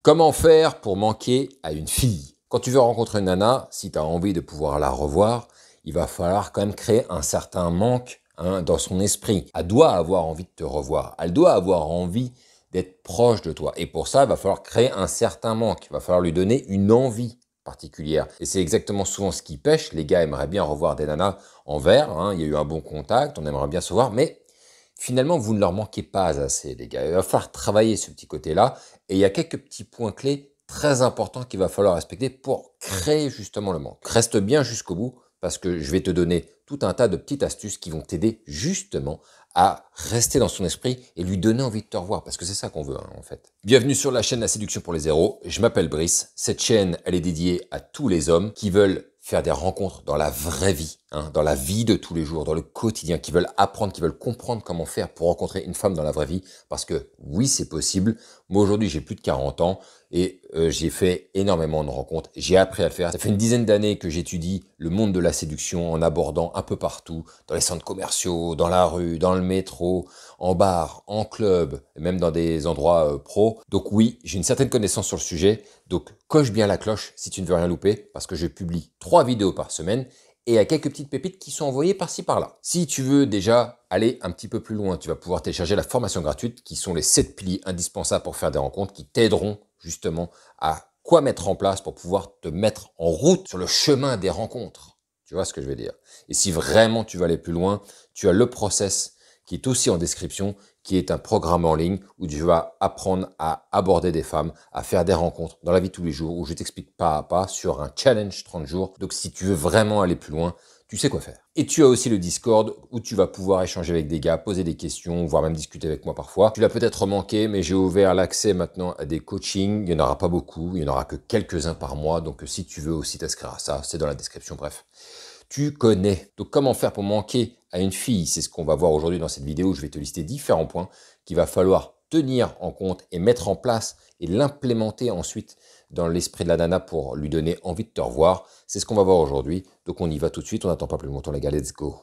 Comment faire pour manquer à une fille? Quand tu veux rencontrer une nana, si tu as envie de pouvoir la revoir, il va falloir quand même créer un certain manque dans son esprit. Elle doit avoir envie de te revoir. Elle doit avoir envie d'être proche de toi. Et pour ça, il va falloir créer un certain manque. Il va falloir lui donner une envie particulière. Et c'est exactement souvent ce qui pêche. Les gars aimeraient bien revoir des nanas en verre. Il y a eu un bon contact, on aimerait bien se voir, mais finalement, vous ne leur manquez pas assez, les gars. Il va falloir travailler ce petit côté-là. Et il y a quelques petits points clés très importants qu'il va falloir respecter pour créer justement le manque. Reste bien jusqu'au bout parce que je vais te donner tout un tas de petites astuces qui vont t'aider justement à rester dans son esprit et lui donner envie de te revoir. Parce que c'est ça qu'on veut, en fait. Bienvenue sur la chaîne La Séduction pour les Zéros. Je m'appelle Brice. Cette chaîne, elle est dédiée à tous les hommes qui veulent faire des rencontres dans la vraie vie, dans la vie de tous les jours, dans le quotidien, qui veulent apprendre, qui veulent comprendre comment faire pour rencontrer une femme dans la vraie vie. Parce que oui, c'est possible. Moi, aujourd'hui, j'ai plus de 40 ans et j'ai fait énormément de rencontres. J'ai appris à le faire. Ça fait une dizaine d'années que j'étudie le monde de la séduction en abordant un peu partout, dans les centres commerciaux, dans la rue, dans le métro, en bar, en club, et même dans des endroits pro. Donc oui, j'ai une certaine connaissance sur le sujet. Donc coche bien la cloche si tu ne veux rien louper, parce que je publie 3 vidéos par semaine et il y a quelques petites pépites qui sont envoyées par-ci par-là. Si tu veux déjà aller un petit peu plus loin, tu vas pouvoir télécharger la formation gratuite qui sont les 7 piliers indispensables pour faire des rencontres qui t'aideront justement à quoi mettre en place pour pouvoir te mettre en route sur le chemin des rencontres. Tu vois ce que je veux dire? Et si vraiment tu veux aller plus loin, tu as le process qui est aussi en description, qui est un programme en ligne où tu vas apprendre à aborder des femmes, à faire des rencontres dans la vie de tous les jours, où je t'explique pas à pas sur un challenge 30 jours. Donc si tu veux vraiment aller plus loin, tu sais quoi faire. Et tu as aussi le Discord où tu vas pouvoir échanger avec des gars, poser des questions, voire même discuter avec moi parfois. Tu l'as peut-être remarqué, mais j'ai ouvert l'accès maintenant à des coachings. Il n'y en aura pas beaucoup, il n'y en aura que quelques-uns par mois. Donc si tu veux aussi t'inscrire à ça, c'est dans la description, bref. Tu connais. Donc comment faire pour manquer à une fille? C'est ce qu'on va voir aujourd'hui dans cette vidéo. Je vais te lister différents points qu'il va falloir tenir en compte et mettre en place et l'implémenter ensuite dans l'esprit de la nana pour lui donner envie de te revoir. C'est ce qu'on va voir aujourd'hui. Donc on y va tout de suite. On n'attend pas plus longtemps les gars. Let's go.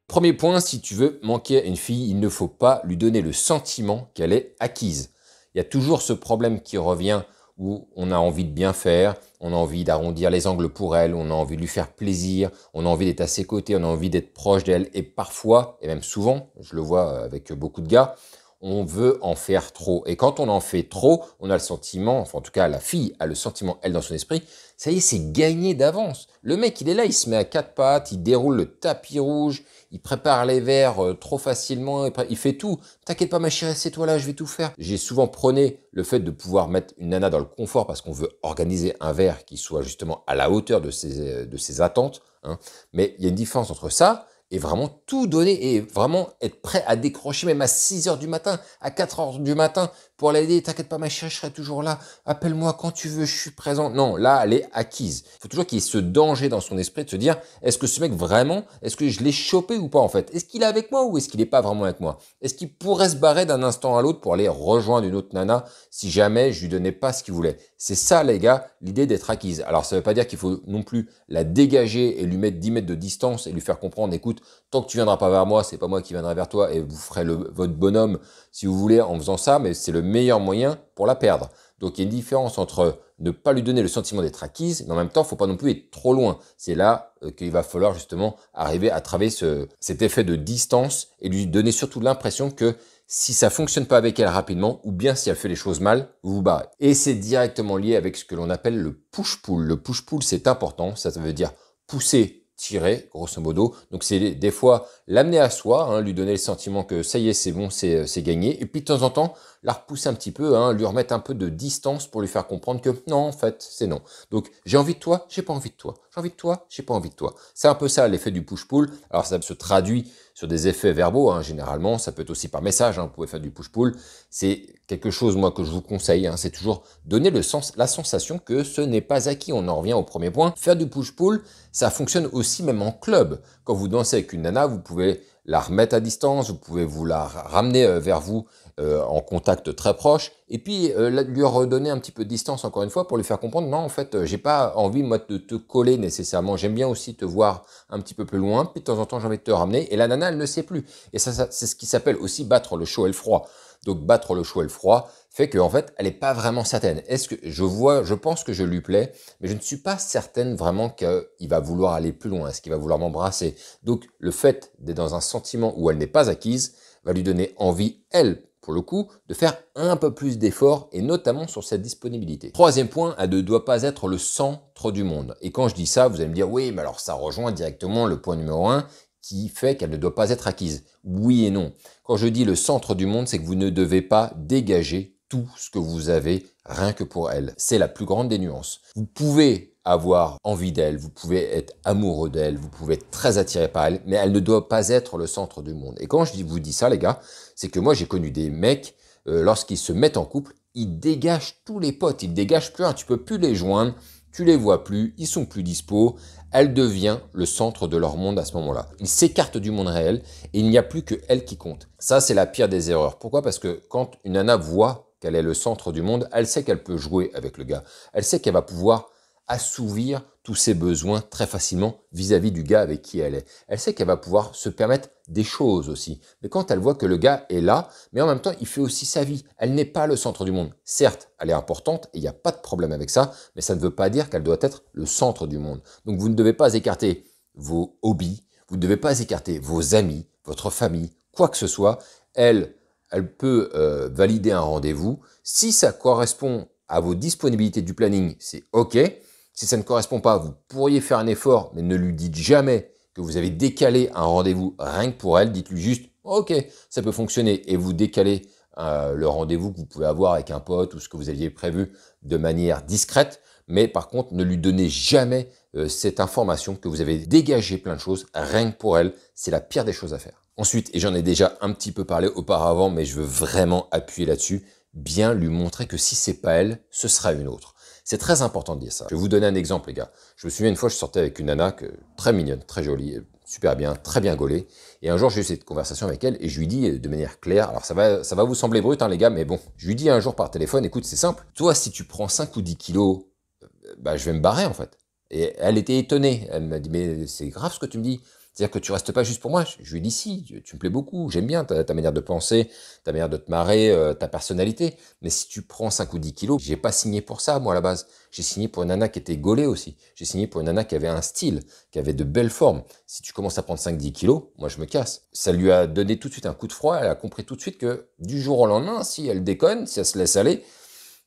Premier point, si tu veux manquer à une fille, il ne faut pas lui donner le sentiment qu'elle est acquise. Il y a toujours ce problème qui revient où on a envie de bien faire, on a envie d'arrondir les angles pour elle, on a envie de lui faire plaisir, on a envie d'être à ses côtés, on a envie d'être proche d'elle. Et parfois, et même souvent, je le vois avec beaucoup de gars, on veut en faire trop. Et quand on en fait trop, on a le sentiment, enfin en tout cas la fille a le sentiment, elle dans son esprit, ça y est, c'est gagné d'avance. Le mec, il est là, il se met à quatre pattes, il déroule le tapis rouge, il prépare les verres trop facilement, il fait tout. T'inquiète pas ma chérie, c'est toi là, je vais tout faire. J'ai souvent prôné le fait de pouvoir mettre une nana dans le confort parce qu'on veut organiser un verre qui soit justement à la hauteur de ses attentes. Mais il y a une différence entre ça et vraiment tout donner et vraiment être prêt à décrocher même à 6 heures du matin, à 4 heures du matin pour l'aider. T'inquiète pas ma chérie, je serai toujours là. Appelle-moi quand tu veux, je suis présent. Non, là, elle est acquise. Il faut toujours qu'il y ait ce danger dans son esprit de se dire, est-ce que ce mec vraiment, est-ce que je l'ai chopé ou pas en fait? Est-ce qu'il est avec moi ou est-ce qu'il n'est pas vraiment avec moi? Est-ce qu'il pourrait se barrer d'un instant à l'autre pour aller rejoindre une autre nana si jamais je lui donnais pas ce qu'il voulait? C'est ça les gars, l'idée d'être acquise. Alors ça veut pas dire qu'il faut non plus la dégager et lui mettre 10 mètres de distance et lui faire comprendre, écoute, tant que tu viendras pas vers moi, c'est pas moi qui viendrai vers toi et vous ferez votre bonhomme si vous voulez en faisant ça, mais c'est le meilleur moyen pour la perdre. Donc il y a une différence entre ne pas lui donner le sentiment d'être acquise, mais en même temps, il faut pas non plus être trop loin. C'est là qu'il va falloir justement arriver à travailler cet effet de distance et lui donner surtout l'impression que si ça fonctionne pas avec elle rapidement, ou bien si elle fait les choses mal, vous vous barrez. Et c'est directement lié avec ce que l'on appelle le push-pull. Le push-pull, c'est important, ça veut dire pousser, tirer, grosso modo. Donc c'est des fois l'amener à soi, lui donner le sentiment que ça y est, c'est bon, c'est gagné. Et puis de temps en temps, la repousser un petit peu, lui remettre un peu de distance pour lui faire comprendre que non, en fait, c'est non. Donc j'ai envie de toi, j'ai pas envie de toi. J'ai envie de toi, j'ai pas envie de toi. C'est un peu ça l'effet du push-pull. Alors ça se traduit sur des effets verbaux, généralement. Ça peut être aussi par message, vous pouvez faire du push-pull. C'est quelque chose, moi, que je vous conseille. C'est toujours donner la sensation que ce n'est pas acquis. On en revient au premier point. Faire du push-pull, ça fonctionne aussi même en club. Quand vous dansez avec une nana, vous pouvez la remettre à distance, vous pouvez vous la ramener vers vous en contact très proche, et puis lui redonner un petit peu de distance encore une fois pour lui faire comprendre, non en fait j'ai pas envie moi de te coller nécessairement, j'aime bien aussi te voir un petit peu plus loin, puis de temps en temps j'ai envie de te ramener, et la nana elle ne sait plus, et ça c'est ce qui s'appelle aussi battre le chaud et le froid. Donc battre le chaud et le froid fait qu'en fait elle n'est pas vraiment certaine. Est-ce que je pense que je lui plais, mais je ne suis pas certaine vraiment qu'il va vouloir aller plus loin, est-ce qu'il va vouloir m'embrasser. Donc le fait d'être dans un sentiment où elle n'est pas acquise va lui donner envie, elle, pour le coup, de faire un peu plus d'efforts, et notamment sur cette disponibilité. Troisième point, elle ne doit pas être le centre du monde. Et quand je dis ça, vous allez me dire, oui, mais alors ça rejoint directement le point numéro 1, qui fait qu'elle ne doit pas être acquise. Oui et non. Quand je dis le centre du monde, c'est que vous ne devez pas dégager tout ce que vous avez rien que pour elle. C'est la plus grande des nuances. Vous pouvez avoir envie d'elle, vous pouvez être amoureux d'elle, vous pouvez être très attiré par elle, mais elle ne doit pas être le centre du monde. Et quand je vous dis ça, les gars, c'est que moi j'ai connu des mecs, lorsqu'ils se mettent en couple, ils dégagent tous les potes, ils dégagent plus rien, tu peux plus les joindre, tu les vois plus, ils sont plus dispo, elle devient le centre de leur monde à ce moment-là. Ils s'écartent du monde réel et il n'y a plus que elle qui compte. Ça, c'est la pire des erreurs. Pourquoi? Parce que quand une nana voit qu'elle est le centre du monde, elle sait qu'elle peut jouer avec le gars. Elle sait qu'elle va pouvoir assouvir tous ses besoins très facilement vis-à-vis du gars avec qui elle est. Elle sait qu'elle va pouvoir se permettre des choses aussi. Mais quand elle voit que le gars est là, mais en même temps, il fait aussi sa vie. Elle n'est pas le centre du monde. Certes, elle est importante et il n'y a pas de problème avec ça, mais ça ne veut pas dire qu'elle doit être le centre du monde. Donc vous ne devez pas écarter vos hobbies, vous ne devez pas écarter vos amis, votre famille, quoi que ce soit. Elle peut valider un rendez-vous. Si ça correspond à vos disponibilités du planning, c'est OK. Si ça ne correspond pas, vous pourriez faire un effort, mais ne lui dites jamais que vous avez décalé un rendez-vous rien que pour elle. Dites-lui juste, OK, ça peut fonctionner, et vous décalez le rendez-vous que vous pouvez avoir avec un pote ou ce que vous aviez prévu de manière discrète. Mais par contre, ne lui donnez jamais cette information que vous avez dégagé plein de choses rien que pour elle. C'est la pire des choses à faire. Ensuite, et j'en ai déjà un petit peu parlé auparavant, mais je veux vraiment appuyer là-dessus, bien lui montrer que si c'est pas elle, ce sera une autre. C'est très important de dire ça. Je vais vous donner un exemple, les gars. Je me souviens une fois, je sortais avec une nana très mignonne, très jolie, super bien, très bien gaulée. Et un jour, j'ai eu cette conversation avec elle et je lui dis de manière claire, alors ça va vous sembler brut, hein, les gars, mais bon, je lui dis un jour par téléphone, écoute, c'est simple. Toi, si tu prends 5 ou 10 kilos, bah, je vais me barrer, en fait. Et elle était étonnée. Elle m'a dit, mais c'est grave ce que tu me dis. C'est-à-dire que tu restes pas juste pour moi. Je lui ai dit, si, tu me plais beaucoup, j'aime bien ta manière de penser, ta manière de te marrer, ta personnalité. Mais si tu prends 5 ou 10 kilos, j'ai pas signé pour ça, moi, à la base. J'ai signé pour une nana qui était gaulée aussi. J'ai signé pour une nana qui avait un style, qui avait de belles formes. Si tu commences à prendre 5-10 kilos, moi, je me casse. Ça lui a donné tout de suite un coup de froid. Elle a compris tout de suite que du jour au lendemain, si elle déconne, si elle se laisse aller,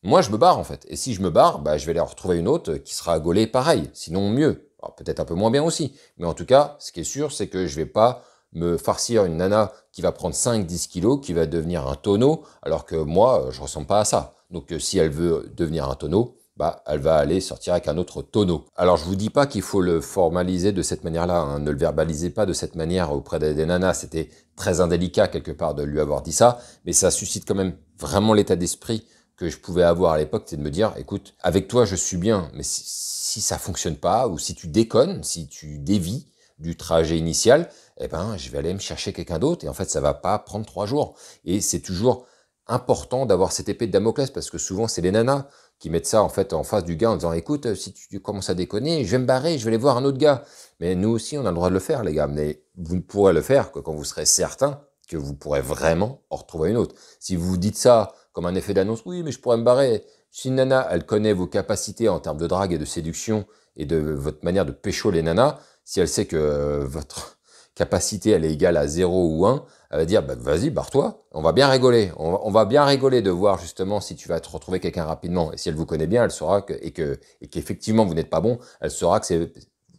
moi, je me barre en fait. Et si je me barre, bah, je vais aller en retrouver une autre qui sera gaulée pareil, sinon mieux. Alors, peut-être un peu moins bien aussi. Mais en tout cas, ce qui est sûr, c'est que je vais pas me farcir une nana qui va prendre 5-10 kilos, qui va devenir un tonneau, alors que moi, je ressemble pas à ça. Donc, si elle veut devenir un tonneau, bah, elle va aller sortir avec un autre tonneau. Alors, je vous dis pas qu'il faut le formaliser de cette manière-là, hein. Ne le verbalisez pas de cette manière auprès des nanas. C'était très indélicat quelque part de lui avoir dit ça, mais ça suscite quand même vraiment l'état d'esprit que je pouvais avoir à l'époque, c'est de me dire, écoute, avec toi, je suis bien, mais si ça fonctionne pas, ou si tu déconnes, si tu dévies du trajet initial, eh ben, je vais aller me chercher quelqu'un d'autre, et en fait, ça va pas prendre 3 jours. Et c'est toujours important d'avoir cette épée de Damoclès, parce que souvent, c'est les nanas qui mettent ça, en fait, en face du gars, en disant, écoute, si tu commences à déconner, je vais me barrer, je vais aller voir un autre gars. Mais nous aussi, on a le droit de le faire, les gars, mais vous ne pourrez le faire que quand vous serez certain que vous pourrez vraiment en retrouver une autre. Si vous dites ça comme un effet d'annonce, oui, mais je pourrais me barrer. Si une nana, elle connaît vos capacités en termes de drague et de séduction et de votre manière de pécho les nanas, si elle sait que votre capacité, elle est égale à 0 ou 1, elle va dire, bah, vas-y, barre-toi, on va bien rigoler. On va bien rigoler de voir justement si tu vas te retrouver quelqu'un rapidement. Et si elle vous connaît bien, elle saura qu'effectivement vous n'êtes pas bon, elle saura que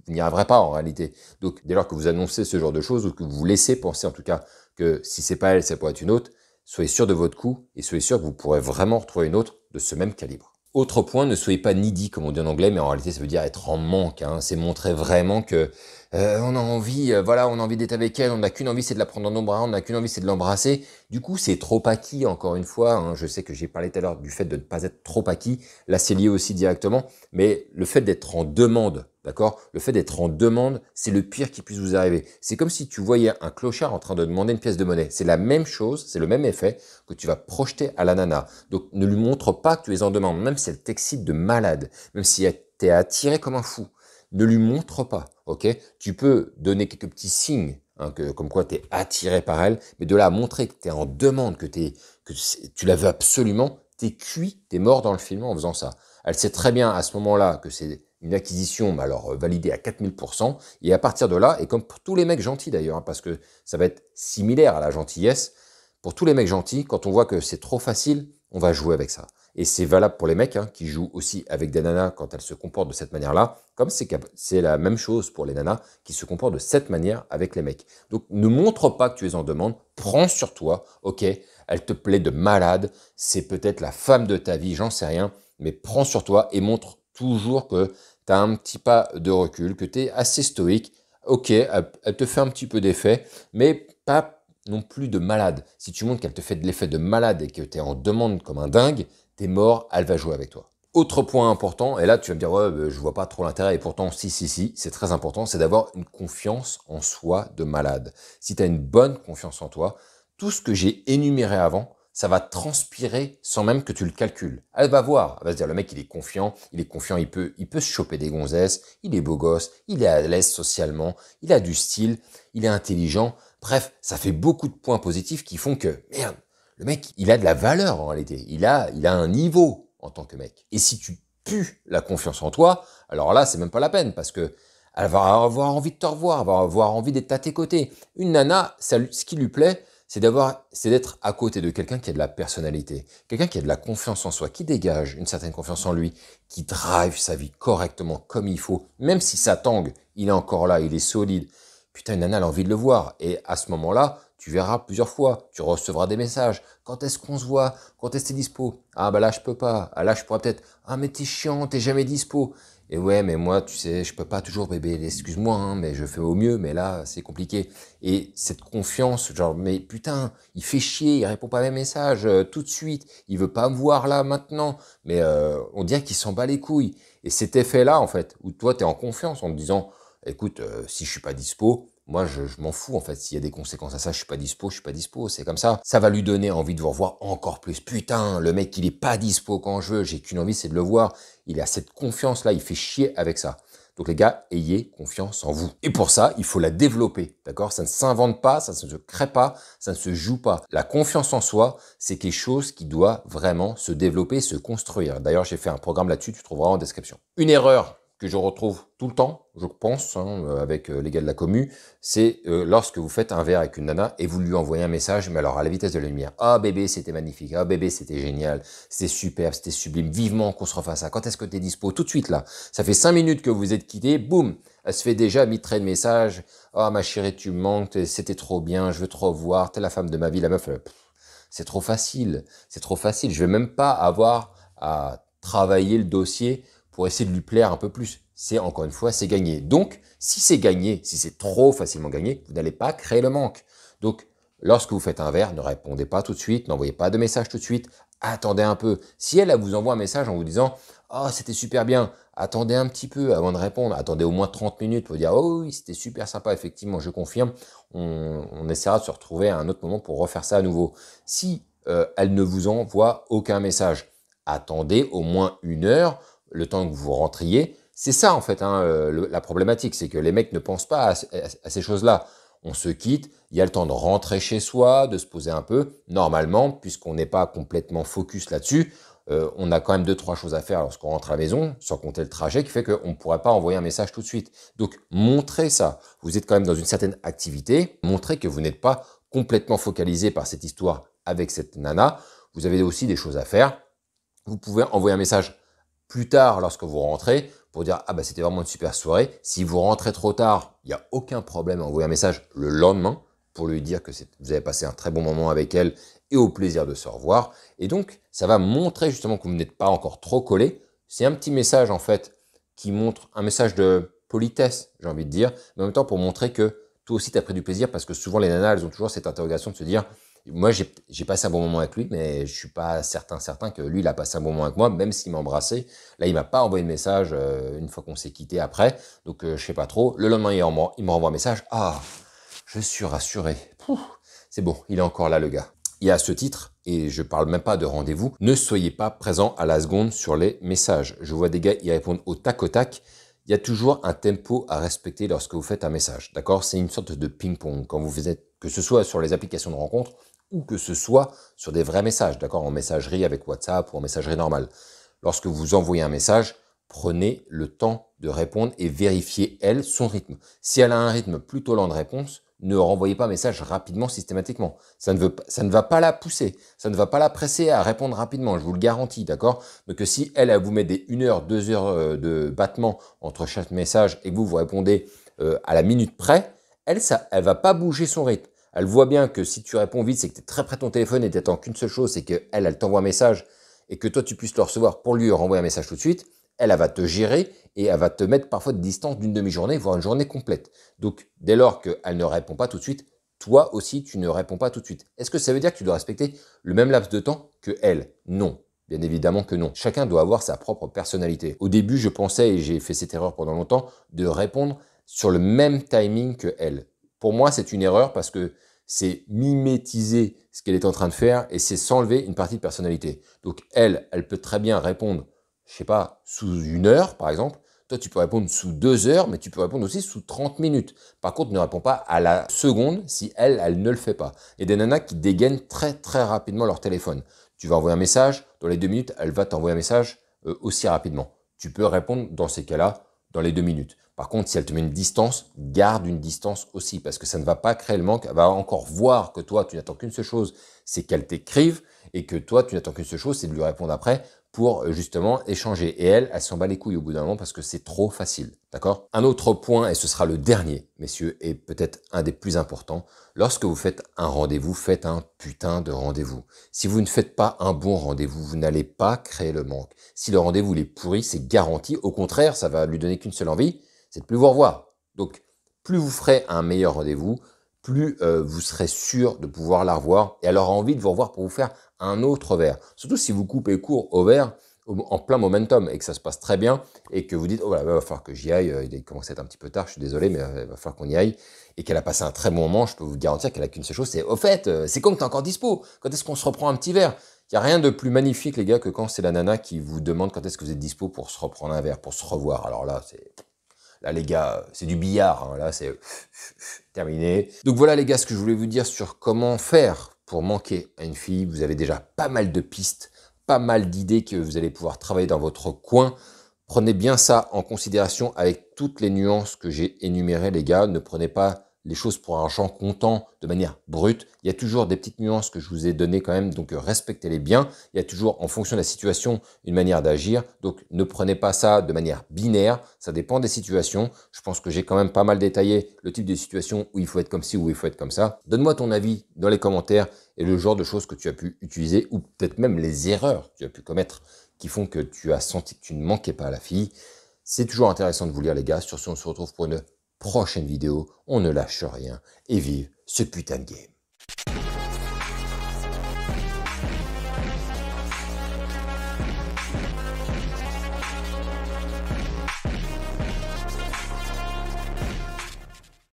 vous n'y arriverez pas en réalité. Donc, dès lors que vous annoncez ce genre de choses, ou que vous laissez penser en tout cas que si c'est pas elle, ça pourrait être une autre, soyez sûr de votre coup et soyez sûr que vous pourrez vraiment retrouver une autre de ce même calibre. Autre point, ne soyez pas needy comme on dit en anglais, mais en réalité ça veut dire être en manque. Hein. C'est montrer vraiment que on a envie, voilà, on a envie d'être avec elle, on n'a qu'une envie, c'est de la prendre dans nos bras, on n'a qu'une envie, c'est de l'embrasser. Du coup, c'est trop acquis, encore une fois. Hein. Je sais que j'ai parlé tout à l'heure du fait de ne pas être trop acquis. Là, c'est lié aussi directement, mais le fait d'être en demande d'accord? Le fait d'être en demande, c'est le pire qui puisse vous arriver. C'est comme si tu voyais un clochard en train de demander une pièce de monnaie. C'est la même chose, c'est le même effet que tu vas projeter à la nana. Donc ne lui montre pas que tu es en demande, même si elle t'excite de malade, même si elle t'est attiré comme un fou. Ne lui montre pas, ok? Tu peux donner quelques petits signes, hein, comme quoi tu es attiré par elle, mais de là à montrer que tu es en demande, que tu la veux absolument, t'es cuit, t'es mort dans le film en faisant ça. Elle sait très bien à ce moment-là que c'est une acquisition, mais alors validée à 4000%, et à partir de là, et comme pour tous les mecs gentils d'ailleurs, hein, parce que ça va être similaire à la gentillesse, pour tous les mecs gentils, quand on voit que c'est trop facile, on va jouer avec ça. Et c'est valable pour les mecs hein, qui jouent aussi avec des nanas quand elles se comportent de cette manière-là, comme c'est la même chose pour les nanas qui se comportent de cette manière avec les mecs. Donc ne montre pas que tu es en demande, prends sur toi, ok, elle te plaît de malade, c'est peut-être la femme de ta vie, j'en sais rien, mais prends sur toi et montre toujours que tu as un petit pas de recul, que tu es assez stoïque, ok, elle te fait un petit peu d'effet, mais pas non plus de malade. Si tu montres qu'elle te fait de l'effet de malade et que tu es en demande comme un dingue, t'es mort, elle va jouer avec toi. Autre point important, et là tu vas me dire, ouais, je vois pas trop l'intérêt, et pourtant si, c'est très important, c'est d'avoir une confiance en soi de malade. Si tu as une bonne confiance en toi, tout ce que j'ai énuméré avant, ça va transpirer sans même que tu le calcules. Elle va voir, elle va se dire, le mec il est confiant, il peut se choper des gonzesses, il est beau gosse, il est à l'aise socialement, il a du style, il est intelligent. Bref, ça fait beaucoup de points positifs qui font que, merde, le mec, il a de la valeur en réalité. Il a un niveau en tant que mec. Et si tu pues la confiance en toi, alors là, c'est même pas la peine parce que elle va avoir envie de te revoir, elle va avoir envie d'être à tes côtés. Une nana, ce qui lui plaît, c'est d'être à côté de quelqu'un qui a de la personnalité, quelqu'un qui a de la confiance en soi, qui dégage une certaine confiance en lui, qui drive sa vie correctement comme il faut, même si ça tangue, il est encore là, il est solide. Putain, une nana, elle a envie de le voir. Et à ce moment-là, tu verras plusieurs fois, tu recevras des messages. Quand est-ce qu'on se voit? Quand est-ce que t'es dispo? Ah bah là, je peux pas. Ah là, je pourrais peut-être. Ah mais t'es chiant, t'es jamais dispo. Et ouais, mais moi, tu sais, je peux pas toujours, bébé. Excuse-moi, hein, mais je fais au mieux. Mais là, c'est compliqué. Et cette confiance, genre, mais putain, il fait chier, il répond pas à mes messages tout de suite. Il veut pas me voir là maintenant. Mais on dirait qu'il s'en bat les couilles. Et cet effet-là, en fait, où toi, t'es en confiance en te disant, écoute, si je suis pas dispo, moi je m'en fous en fait. S'il y a des conséquences à ça, je suis pas dispo, c'est comme ça. Ça va lui donner envie de vous revoir encore plus. Putain, le mec il est pas dispo quand je veux, j'ai qu'une envie, c'est de le voir. Il a cette confiance là, il fait chier avec ça. Donc les gars, ayez confiance en vous. Et pour ça, il faut la développer, d'accord? Ça ne s'invente pas, ça ne se crée pas, ça ne se joue pas. La confiance en soi, c'est quelque chose qui doit vraiment se développer, se construire. D'ailleurs, j'ai fait un programme là-dessus, tu trouveras en description. Une erreur que je retrouve tout le temps, je pense, hein, avec les gars de la commu, c'est lorsque vous faites un verre avec une nana et vous lui envoyez un message, mais alors à la vitesse de la lumière. Ah bébé, c'était magnifique. Ah bébé, c'était génial. C'était superbe, c'était sublime. Vivement qu'on se refasse ça. Quand est-ce que t'es dispo? Tout de suite là. Ça fait 5 minutes que vous êtes quittés. Boum, elle se fait déjà mitrer de messages. Ah ma chérie, tu me manques. C'était trop bien. Je veux te revoir. T'es la femme de ma vie. La meuf, c'est trop facile. C'est trop facile. Je vais même pas avoir à travailler le dossier pour essayer de lui plaire un peu plus. C'est encore une fois, c'est gagné. Donc, si c'est gagné, si c'est trop facilement gagné, vous n'allez pas créer le manque. Donc, lorsque vous faites un verre, ne répondez pas tout de suite, n'envoyez pas de message tout de suite, attendez un peu. Si elle vous envoie un message en vous disant « Oh, c'était super bien », attendez un petit peu avant de répondre, attendez au moins 30 minutes pour dire « Oh oui, c'était super sympa, effectivement, je confirme », on essaiera de se retrouver à un autre moment pour refaire ça à nouveau. Si elle ne vous envoie aucun message, attendez au moins 1 heure, le temps que vous rentriez. C'est ça en fait hein, la problématique, c'est que les mecs ne pensent pas à ces choses-là. On se quitte, il y a le temps de rentrer chez soi, de se poser un peu. Normalement, puisqu'on n'est pas complètement focus là-dessus, on a quand même 2-3 choses à faire lorsqu'on rentre à la maison, sans compter le trajet, qui fait qu'on ne pourrait pas envoyer un message tout de suite. Donc, montrez ça. Vous êtes quand même dans une certaine activité. Montrez que vous n'êtes pas complètement focalisé par cette histoire avec cette nana. Vous avez aussi des choses à faire. Vous pouvez envoyer un message plus tard lorsque vous rentrez pour dire « Ah bah c'était vraiment une super soirée ». Si vous rentrez trop tard, il n'y a aucun problème à envoyer un message le lendemain pour lui dire que vous avez passé un très bon moment avec elle et au plaisir de se revoir. Et donc, ça va montrer justement que vous n'êtes pas encore trop collé. C'est un petit message en fait qui montre un message de politesse, j'ai envie de dire, mais en même temps pour montrer que toi aussi tu as pris du plaisir parce que souvent les nanas, elles ont toujours cette interrogation de se dire Moi, j'ai passé un bon moment avec lui, mais je suis pas certain que lui, il a passé un bon moment avec moi, même s'il m'a embrassé. Là, il m'a pas envoyé de message une fois qu'on s'est quitté après, donc je sais pas trop. Le lendemain, il me renvoie un message. Ah, je suis rassuré. C'est bon, il est encore là, le gars. Et à ce titre, et je parle même pas de rendez-vous, ne soyez pas présent à la seconde sur les messages. Je vois des gars, ils répondent au tac au tac. Il y a toujours un tempo à respecter lorsque vous faites un message, d'accord? C'est une sorte de ping-pong quand vous faites, que ce soit sur les applications de rencontre ou que ce soit sur des vrais messages, d'accord? En messagerie avec WhatsApp ou en messagerie normale. Lorsque vous envoyez un message, prenez le temps de répondre et vérifiez, elle, son rythme. Si elle a un rythme plutôt lent de réponse, ne renvoyez pas un message rapidement, systématiquement. Ça ne va pas la pousser, ça ne va pas la presser à répondre rapidement, je vous le garantis, d'accord? Donc si elle vous met des 1 heure, 2 heures de battement entre chaque message et que vous répondez à la minute près, elle va pas bouger son rythme. Elle voit bien que si tu réponds vite, c'est que tu es très près de ton téléphone et tu attends qu'une seule chose, c'est qu'elle, elle t'envoie un message et que toi, tu puisses le recevoir pour lui renvoyer un message tout de suite. Elle va te gérer et elle va te mettre parfois de distance d'une demi-journée, voire une journée complète. Donc, dès lors qu'elle ne répond pas tout de suite, toi aussi, tu ne réponds pas tout de suite. Est-ce que ça veut dire que tu dois respecter le même laps de temps que elle? Non. Bien évidemment que non. Chacun doit avoir sa propre personnalité. Au début, je pensais, et j'ai fait cette erreur pendant longtemps, de répondre sur le même timing que elle. Pour moi, c'est une erreur parce que c'est mimétiser ce qu'elle est en train de faire et c'est s'enlever une partie de personnalité. Donc elle peut très bien répondre, je sais pas, sous 1 heure par exemple. Toi, tu peux répondre sous 2 heures, mais tu peux répondre aussi sous 30 minutes. Par contre, ne réponds pas à la seconde si elle ne le fait pas. Il y a des nanas qui dégainent très très rapidement leur téléphone. Tu vas envoyer un message, dans les 2 minutes, elle va t'envoyer un message aussi rapidement. Tu peux répondre dans ces cas-là dans les 2 minutes. Par contre, si elle te met une distance, garde une distance aussi, parce que ça ne va pas créer le manque. Elle va encore voir que toi, tu n'attends qu'une seule chose, c'est qu'elle t'écrive, et que toi, tu n'attends qu'une seule chose, c'est de lui répondre après pour justement échanger. Et elle s'en bat les couilles au bout d'un moment parce que c'est trop facile. D'accord? Un autre point, et ce sera le dernier, messieurs, et peut-être un des plus importants, lorsque vous faites un rendez-vous, faites un putain de rendez-vous. Si vous ne faites pas un bon rendez-vous, vous n'allez pas créer le manque. Si le rendez-vous est pourri, c'est garanti. Au contraire, ça va lui donner qu'une seule envie, c'est de plus vous revoir. Donc, plus vous ferez un meilleur rendez-vous, plus vous serez sûr de pouvoir la revoir et elle aura envie de vous revoir pour vous faire un autre verre. Surtout si vous coupez court au verre en plein momentum et que ça se passe très bien et que vous dites oh là, il va falloir que j'y aille, il commence à être un petit peu tard, je suis désolé, mais il va falloir qu'on y aille et qu'elle a passé un très bon moment, je peux vous garantir qu'elle a qu'une seule chose, c'est au fait, c'est quand que t'es encore dispo, quand est-ce qu'on se reprend un petit verre? Il n'y a rien de plus magnifique les gars que quand c'est la nana qui vous demande quand est-ce que vous êtes dispo pour se reprendre un verre, pour se revoir. Alors là, c'est... Là, les gars, c'est du billard. Hein. Là, c'est terminé. Donc voilà, les gars, ce que je voulais vous dire sur comment faire pour manquer à une fille. Vous avez déjà pas mal de pistes, pas mal d'idées que vous allez pouvoir travailler dans votre coin. Prenez bien ça en considération avec toutes les nuances que j'ai énumérées, les gars. Ne prenez pas les choses pour argent comptant de manière brute. Il y a toujours des petites nuances que je vous ai données quand même, donc respectez-les bien. Il y a toujours, en fonction de la situation, une manière d'agir. Donc ne prenez pas ça de manière binaire, ça dépend des situations. Je pense que j'ai quand même pas mal détaillé le type de situation où il faut être comme ci, où il faut être comme ça. Donne-moi ton avis dans les commentaires et le genre de choses que tu as pu utiliser ou peut-être même les erreurs que tu as pu commettre qui font que tu as senti que tu ne manquais pas à la fille. C'est toujours intéressant de vous lire les gars. Sur ce, on se retrouve pour une prochaine vidéo. On ne lâche rien et vive ce putain de game.